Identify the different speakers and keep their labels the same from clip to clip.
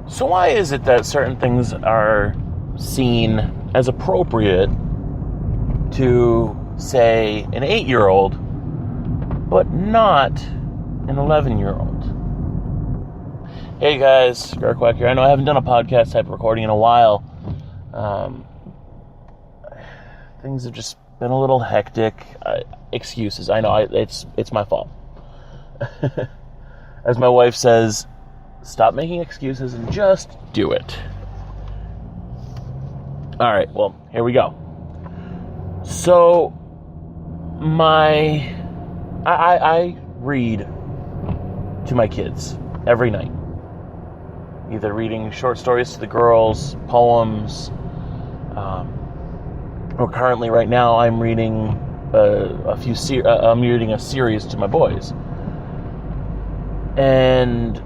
Speaker 1: So why is it that certain things are seen as appropriate to, say, an 8-year-old, but not an 11-year-old? Hey guys, Gurquack here. I know I haven't done a podcast type recording in a while. Things have just been a little hectic. Excuses. I know it's my fault. As my wife says, stop making excuses and just do it. All right, well, here we go. So, I read to my kids every night. Either reading short stories to the girls, poems, or currently right now I'm reading I'm reading a series to my boys. And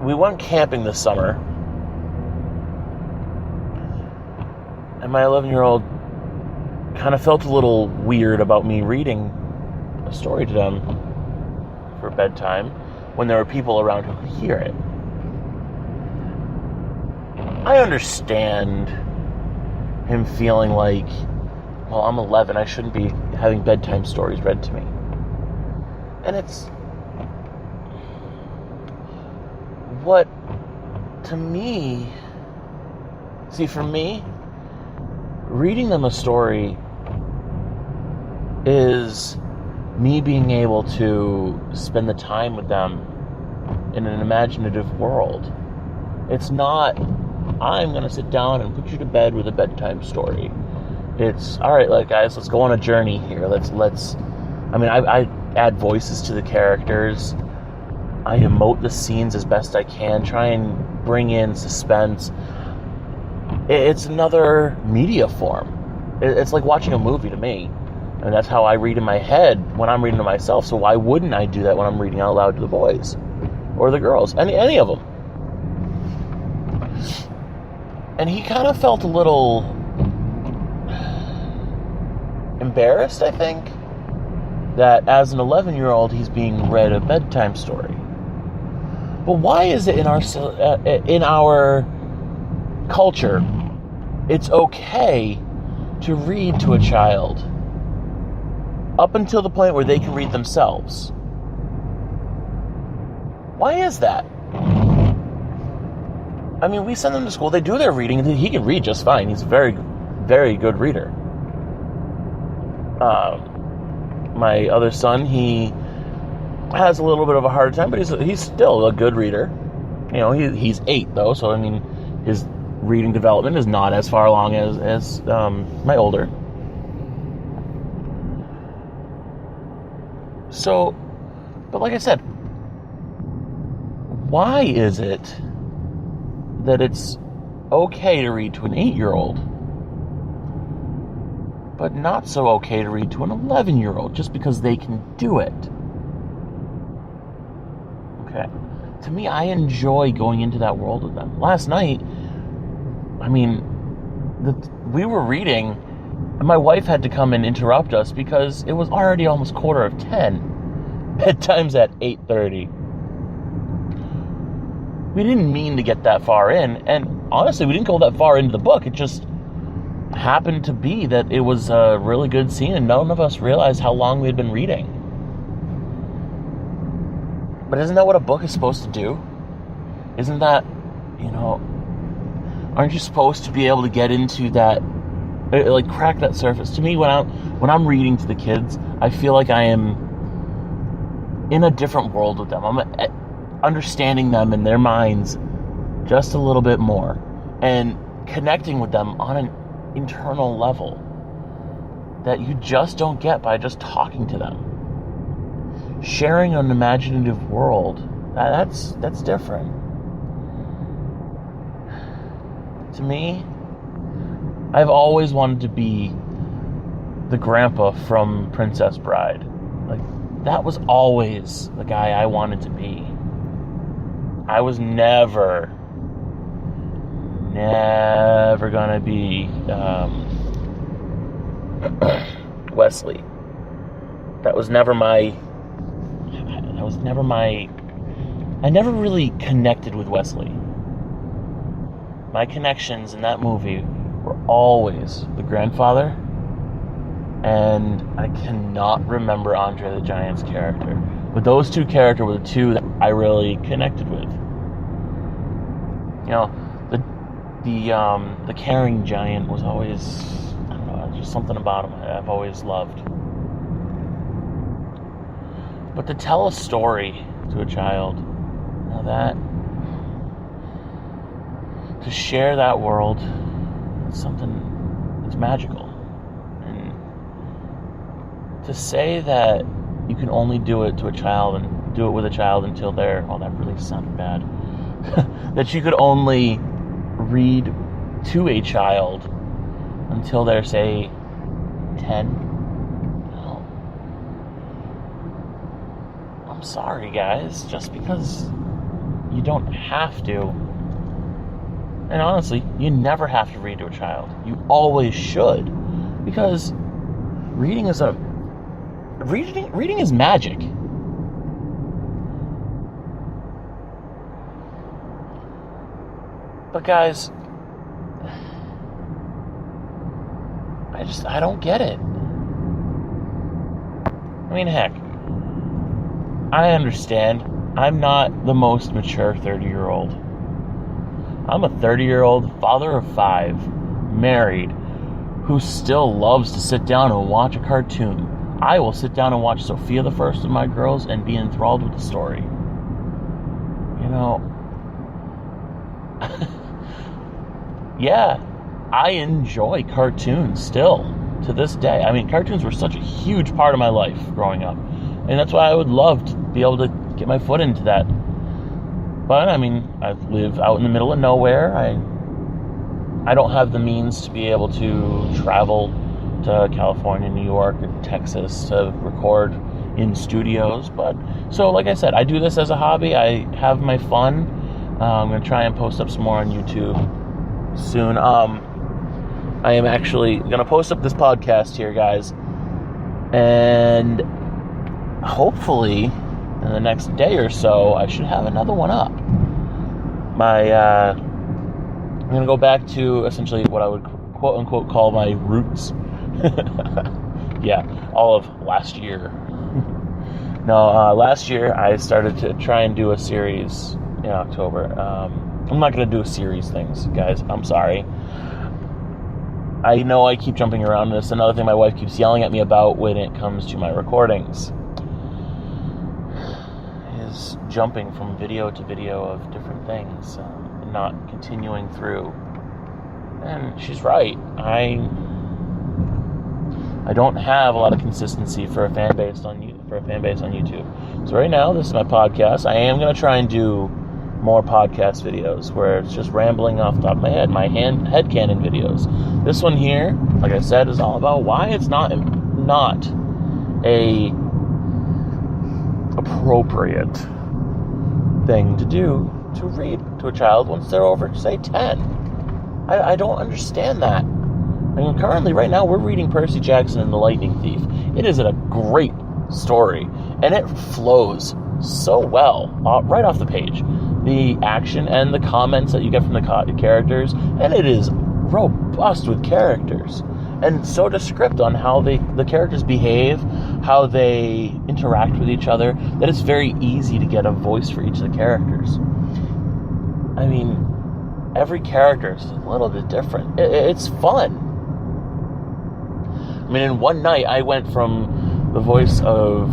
Speaker 1: we went camping this summer, and my 11-year-old kind of felt a little weird about me reading a story to them for bedtime when there were people around who could hear it. I understand him feeling like, well, I'm 11, I shouldn't be having bedtime stories read to me. And it's what, to me, for me, reading them a story is me being able to spend the time with them in an imaginative world. It's not, I'm going to sit down and put you to bed with a bedtime story. It's, all right, guys, let's go on a journey here. I add voices to the characters. I emote the scenes as best I can, try and bring in suspense. It's another media form. It's like watching a movie to me. And that's how I read in my head when I'm reading to myself. So why wouldn't I do that when I'm reading out loud to the boys? Or the girls? Any of them. And he kind of felt a little embarrassed, I think, that as an 11-year-old he's being read a bedtime story. But why is it in our culture it's okay to read to a child up until the point where they can read themselves? Why is that? I mean, we send them to school, they do their reading, and he can read just fine. He's a very, very good reader. My other son, he has a little bit of a harder time, but he's still a good reader. You know, he's 8 though, so I mean, his reading development is not as far along as my older. So, but like I said, why is it that it's okay to read to an 8-year-old, but not so okay to read to an 11-year-old just because they can do it? Okay. To me, I enjoy going into that world with them. Last night, we were reading, and my wife had to come and interrupt us because it was already almost 10:15. Bedtime's at 8:30. We didn't mean to get that far in, and honestly, we didn't go that far into the book. It just happened to be that it was a really good scene, and none of us realized how long we had been reading. But isn't that what a book is supposed to do? Isn't that, aren't you supposed to be able to get into that, crack that surface? To me, when I'm reading to the kids, I feel like I am in a different world with them. I'm understanding them in their minds just a little bit more and connecting with them on an internal level that you just don't get by just talking to them. Sharing an imaginative world, that's different. To me, I've always wanted to be the grandpa from Princess Bride. That was always the guy I wanted to be. I was never gonna be Wesley. That was never my I never really connected with Wesley. My connections in that movie were always the grandfather, and I cannot remember Andre the Giant's character. But those two characters were the two that I really connected with. You know, the caring giant was always, I don't know, just something about him I've always loved. But to tell a story to a child, now that, to share that world, it's something that's magical. And to say that you can only do it to a child and do it with a child until they're, oh, that really sounded bad, that you could only read to a child until they're, say, 10. No. I'm sorry, guys, just because you don't have to. And honestly, you never have to read to a child. You always should, because reading is magic. But guys, I don't get it. I mean, heck, I understand I'm not the most mature 30-year-old. I'm a 30-year-old father of 5, married, who still loves to sit down and watch a cartoon. I will sit down and watch Sophia the First of My Girls and be enthralled with the story. You know, yeah, I enjoy cartoons still to this day. I mean, cartoons were such a huge part of my life growing up, and that's why I would love to be able to get my foot into that. But I mean, I live out in the middle of nowhere. I don't have the means to be able to travel to California, New York, and Texas to record in studios. But so, like I said, I do this as a hobby. I have my fun. I'm going to try and post up some more on YouTube soon. I am actually going to post up this podcast here, guys, and hopefully in the next day or so I should have another one up. I'm going to go back to essentially what I would quote unquote call my roots. Yeah, all of last year. No, last year I started to try and do a series in October. I'm not going to do series things, guys. I'm sorry. I know I keep jumping around. This is another thing my wife keeps yelling at me about when it comes to my recordings, is jumping from video to video of different things and not continuing through. And she's right. I don't have a lot of consistency for a fan base on YouTube. So right now, this is my podcast. I am going to try and do more podcast videos where it's just rambling off the top of my head, my headcanon videos. This one here, like I said, is all about why it's not a appropriate thing to do to read to a child once they're over, say, 10. I don't understand that. I mean, currently, right now, we're reading Percy Jackson and the Lightning Thief. It is a great story, and it flows so well right off the page. The action and the comments that you get from the characters, and it is robust with characters, and so descriptive on how the characters behave, how they interact with each other, that it's very easy to get a voice for each of the characters. I mean, every character is a little bit different. It's fun. I mean, in one night, I went from the voice of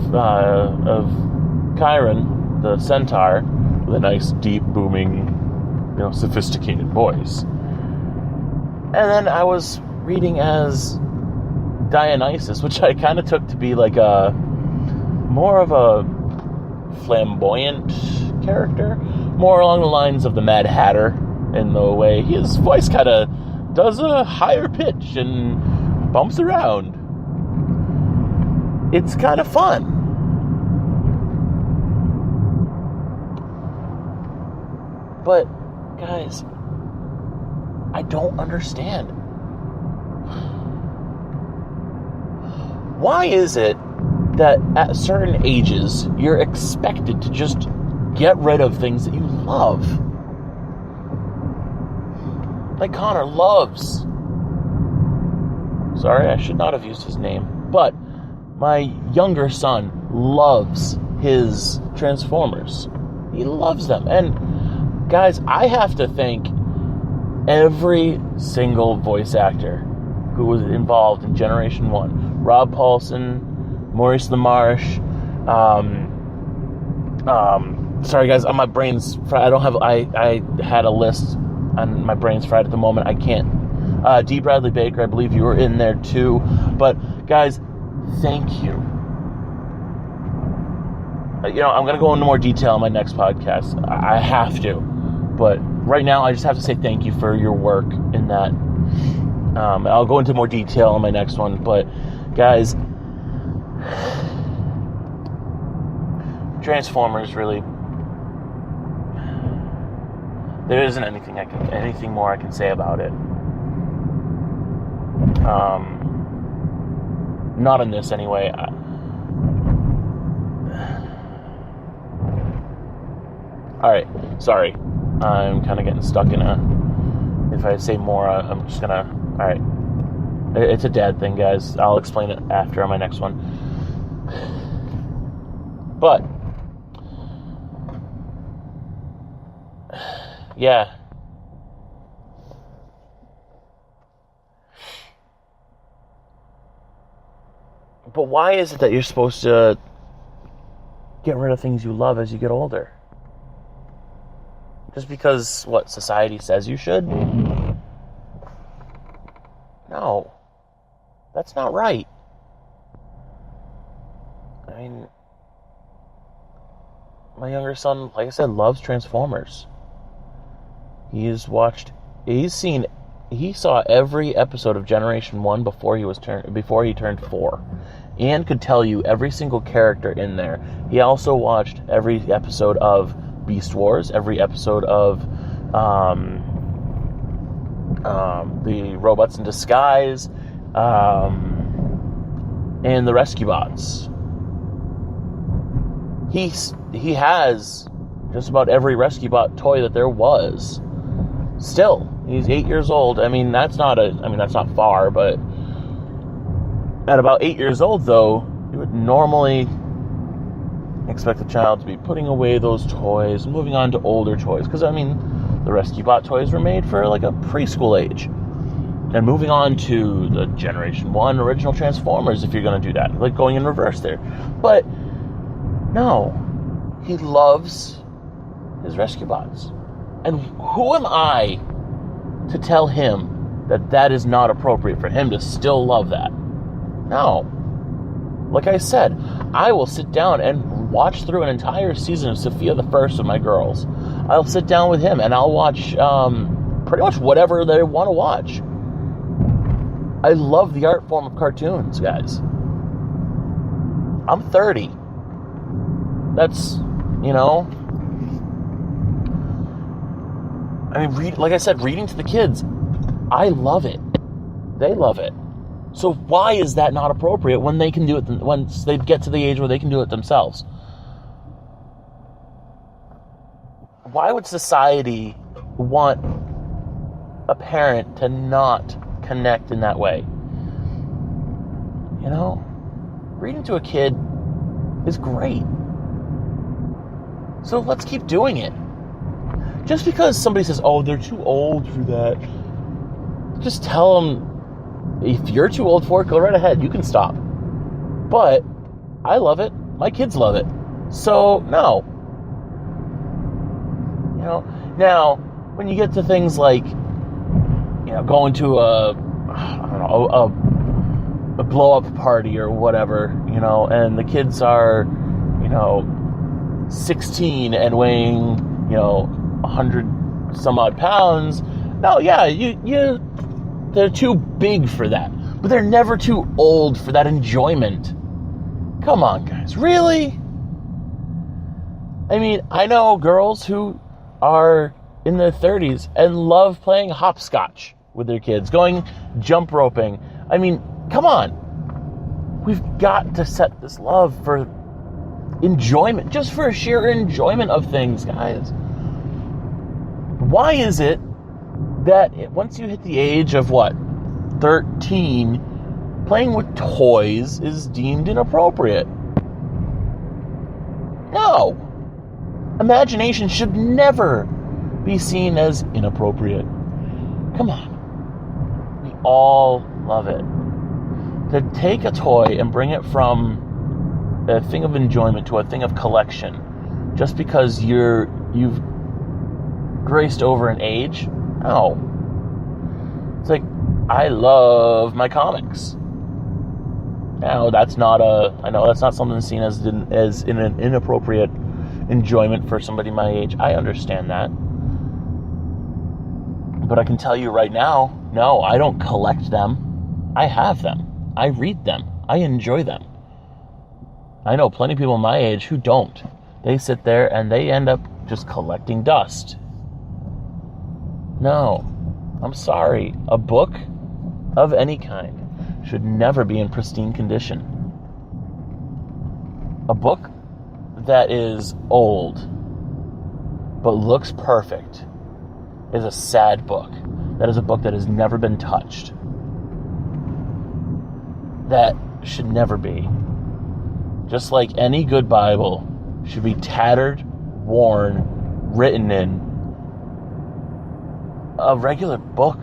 Speaker 1: Chiron, the centaur, with a nice, deep, booming, sophisticated voice. And then I was reading as Dionysus, which I kind of took to be like more of a flamboyant character, more along the lines of the Mad Hatter, in the way his voice kind of does a higher pitch and bumps around. It's kind of fun. But, guys, I don't understand. Why is it that at certain ages you're expected to just get rid of things that you love. Like Connor loves. Sorry, I should not have used his name. But my younger son loves his Transformers. He loves them. And guys, I have to thank every single voice actor who was involved in Generation 1. Rob Paulson, Maurice LaMarche, sorry guys, my brain's fried. I had a list and my brain's fried at the moment. I can't. D. Bradley Baker, I believe you were in there too. But guys, thank you. I'm going to go into more detail on my next podcast. I have to. But right now, I just have to say thank you for your work in that. I'll go into more detail on my next one. But guys, Transformers, really, there isn't anything more I can say about it. Not in this anyway. Alright, sorry. I'm kind of getting stuck in if I say more, I'm just gonna... Alright. It's a dad thing, guys. I'll explain it after on my next one. But, yeah. But why is it that you're supposed to get rid of things you love as you get older? Just because, what, society says you should? No. That's not right. I mean, my younger son, like I said, loves Transformers. He saw every episode of Generation 1 before he turned 4. And could tell you every single character in there. He also watched every episode of Beast Wars, every episode of the Robots in Disguise, and the Rescue Bots. He has just about every Rescue Bot toy that there was. Still, he's 8 years old. I mean, that's not far, but at about 8 years old, though, you would normally expect the child to be putting away those toys, moving on to older toys. Because, I mean, the Rescue Bot toys were made for, like, a preschool age. And moving on to the Generation 1 original Transformers, if you're going to do that. Like, going in reverse there. But, no. He loves his Rescue Bots. And who am I to tell him that that is not appropriate for him to still love that? No. Like I said, I will sit down and watch through an entire season of Sophia the First with my girls. I'll sit down with him and I'll watch pretty much whatever they want to watch. I love the art form of cartoons, guys. I'm 30. That's, I mean, like I said, reading to the kids, I love it. They love it. So why is that not appropriate when they can do it, once they get to the age where they can do it themselves? Why would society want a parent to not connect in that way? Reading to a kid is great. So let's keep doing it. Just because somebody says, oh, they're too old for that, just tell them, if you're too old for it, go right ahead. You can stop. But I love it. My kids love it. So, no. Now, when you get to things like, going to a blow-up party or whatever, and the kids are, 16 and weighing, 100 some odd pounds. No, yeah, they're too big for that. But they're never too old for that enjoyment. Come on, guys. Really? I mean, I know girls who are in their 30s and love playing hopscotch with their kids, going jump roping. I mean, come on. We've got to set this love for enjoyment, just for sheer enjoyment of things, guys. Why is it that once you hit the age of 13, playing with toys is deemed inappropriate? No. Imagination should never be seen as inappropriate. Come on. We all love it. To take a toy and bring it from a thing of enjoyment to a thing of collection just because you've graced over an age? No. It's like, I love my comics. Now, I know that's not something seen as in an inappropriate enjoyment for somebody my age. I understand that. But I can tell you right now, no, I don't collect them. I have them. I read them. I enjoy them. I know plenty of people my age who don't. They sit there and they end up just collecting dust. No, I'm sorry. A book of any kind should never be in pristine condition. A book that is old but looks perfect is a sad book. That is a book that has never been touched. That should never be. Just like any good Bible should be tattered, worn, written in. A regular book,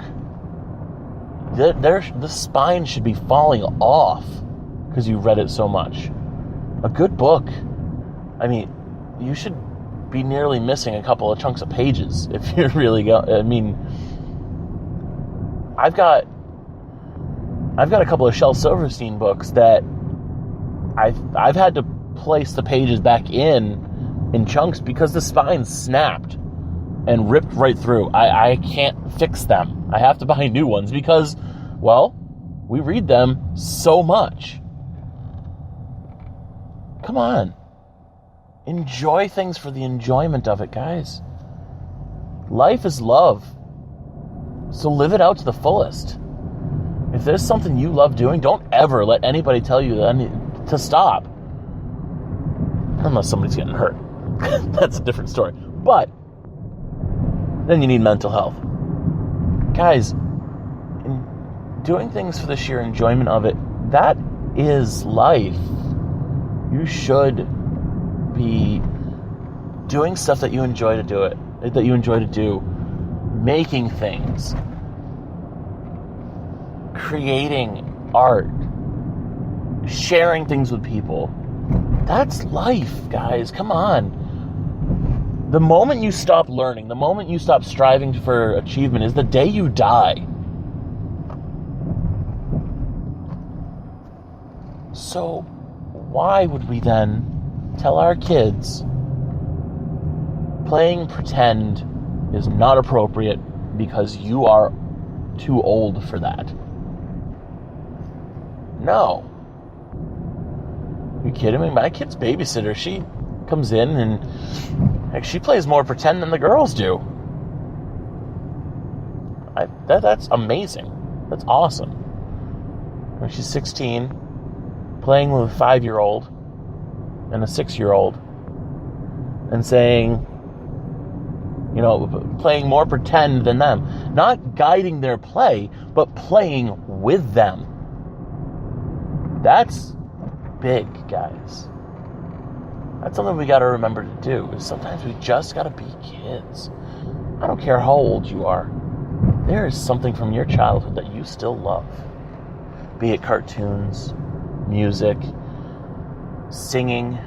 Speaker 1: the spine should be falling off because you read it so much. A good book, I mean, you should be nearly missing a couple of chunks of pages if you're really I've got a couple of Shel Silverstein books that I've had to place the pages back in chunks because the spine snapped and ripped right through. I can't fix them. I have to buy new ones because, well, we read them so much. Come on. Enjoy things for the enjoyment of it, guys. Life is love. So live it out to the fullest. If there's something you love doing, don't ever let anybody tell you to stop. Unless somebody's getting hurt. That's a different story. But then you need mental health. Guys, doing things for the sheer enjoyment of it, that is life. You should be doing stuff that you enjoy to do making things, creating art, sharing things with people. That's life, guys. Come on. The moment you stop learning, the moment you stop striving for achievement is the day you die. So why would we then tell our kids playing pretend is not appropriate because you are too old for that? No. Are you kidding me? My kid's babysitter, she comes in and she plays more pretend than the girls do. That's amazing. That's awesome. When she's 16, playing with a 5-year-old and a 6-year-old and saying, playing more pretend than them. Not guiding their play, but playing with them. That's big, guys. That's something we got to remember to do. Is sometimes we just got to be kids. I don't care how old you are. There is something from your childhood that you still love. Be it cartoons, music, singing,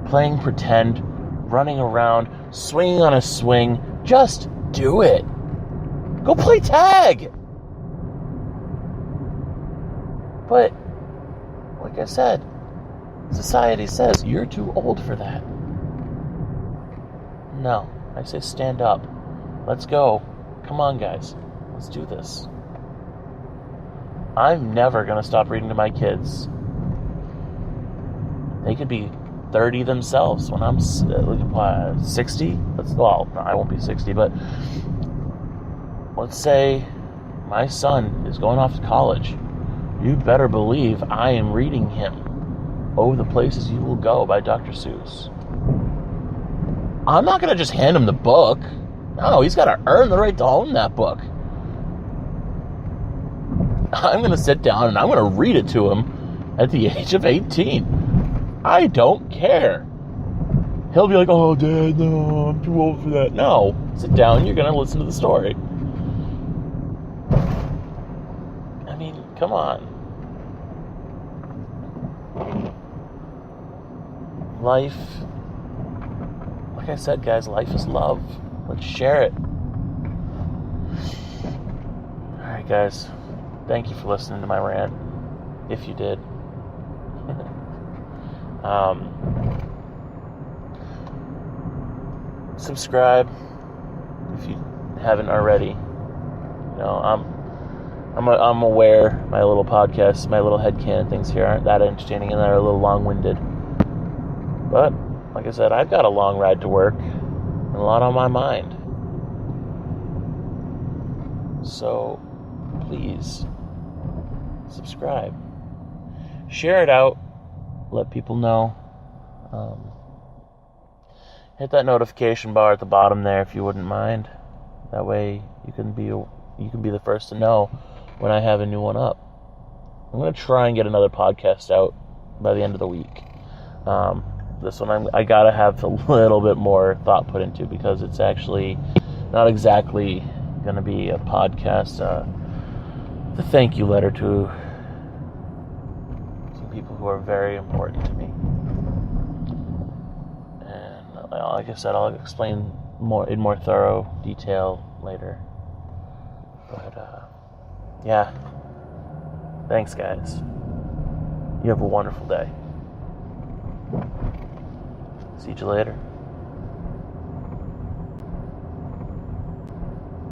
Speaker 1: playing pretend, running around, swinging on a swing. Just do it. Go play tag. But, like I said, society says you're too old for that. No, I say stand up. Let's go. Come on, guys. Let's do this. I'm never going to stop reading to my kids. They could be 30 themselves when I'm 60. Well, I won't be 60, but let's say my son is going off to college. You better believe I am reading him Oh, the Places You Will Go by Dr. Seuss. I'm not going to just hand him the book. No, he's got to earn the right to own that book. I'm going to sit down and I'm going to read it to him at the age of 18. I don't care. He'll be like, oh, Dad, no, I'm too old for that. No, sit down, you're going to listen to the story. I mean, come on. Life, like I said, guys, life is love. Let's share it. Alright, guys, thank you for listening to my rant, if you did. Subscribe if you haven't already. You know, I'm aware my little podcasts, my little headcanon things here aren't that entertaining and they're a little long-winded. But, like I said, I've got a long ride to work and a lot on my mind. So, please, subscribe. Share it out. Let people know. Hit that notification bar at the bottom there if you wouldn't mind. That way you can be the first to know when I have a new one up. I'm going to try and get another podcast out by the end of the week. This one I gotta have a little bit more thought put into because it's actually not exactly going to be a podcast. The thank you letter to some people who are very important to me. And like I said, I'll explain in more thorough detail later. But yeah, thanks, guys. You have a wonderful day. See you later.